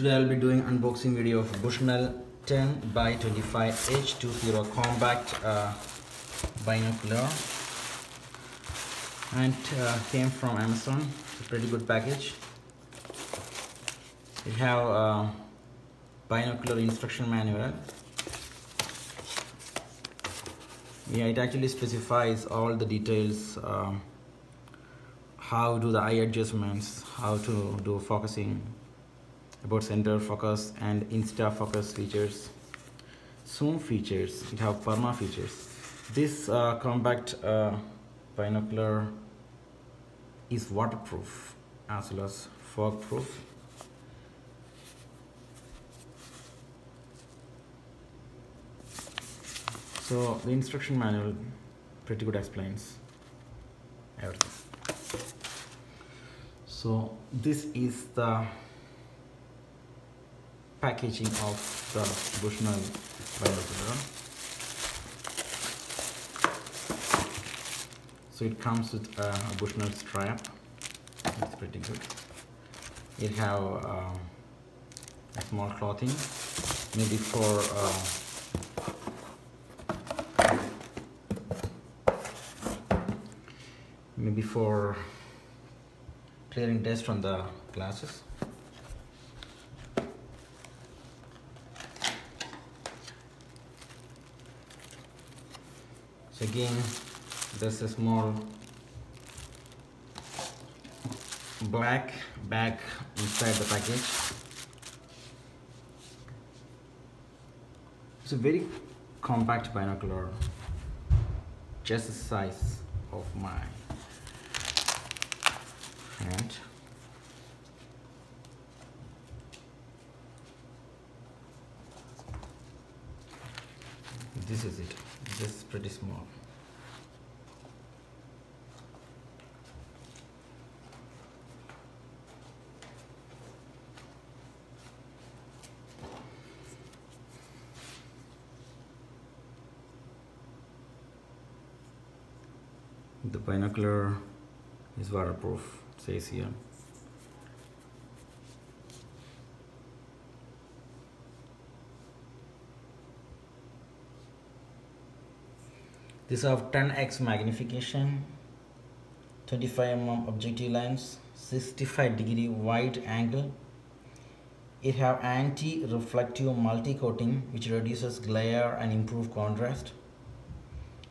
Today I'll be doing unboxing video of Bushnell 10 by 25 H2O compact binocular, and came from Amazon. It's a pretty good package. We have a binocular instruction manual. Yeah, it actually specifies all the details, how do the eye adjustments, how to do focusing, about center focus and insta focus features, zoom features. It have perma features. This compact binocular is waterproof as well as fog proof. So the instruction manual pretty good explains everything. So this is the packaging of the Bushnell binocular. So it comes with a Bushnell strap. It's pretty good. It have a small clothing, maybe for clearing dust from the glasses. So again, there's a small black bag inside the package. It's a very compact binocular, just the size of my hand. This is it. This is pretty small. The binocular is waterproof, it says here. These have 10x magnification, 25mm objective lens, 65-degree wide angle. It have anti-reflective multi-coating which reduces glare and improve contrast.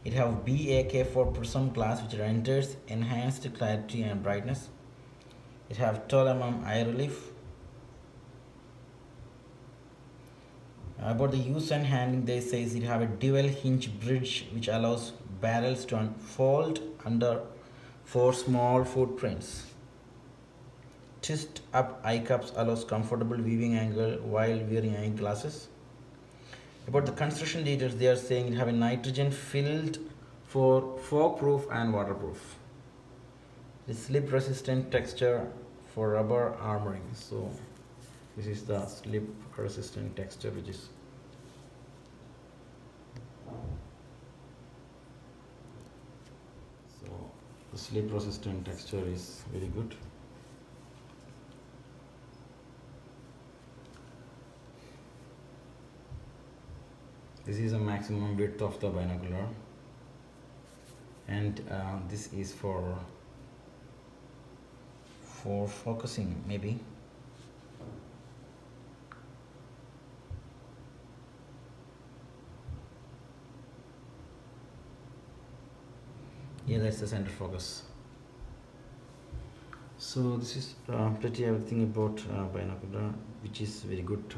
It have BAK4 prism glass which renders enhanced clarity and brightness. It have 12mm eye relief. About the use and handling, they says it have a dual hinge bridge which allows barrels to unfold under 4 small footprints. Twist up eye cups allows comfortable viewing angle while wearing eyeglasses. About the construction details, they are saying it have a nitrogen filled for fog proof and waterproof. The slip resistant texture for rubber armoring. So this is the slip resistant texture which is the slip resistant texture is very good. This is a maximum width of the binocular, and this is for focusing maybe. Yeah, that's the center focus. So this is pretty everything about binocular, which is very good.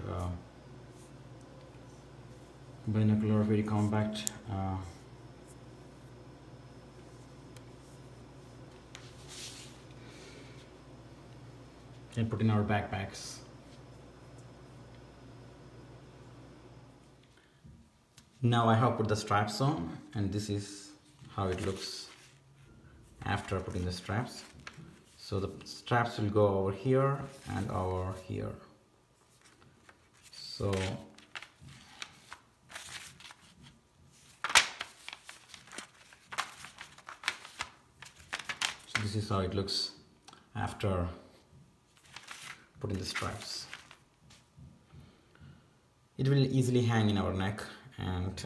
Binocular, very compact. Can put in our backpacks. Now I have put the straps on, and this is how it looks after putting the straps. So the straps will go over here and over here. So this is how it looks after putting the straps. it will easily hang in our neck, and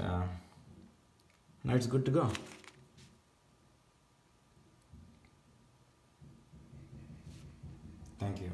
now it's good to go. Thank you.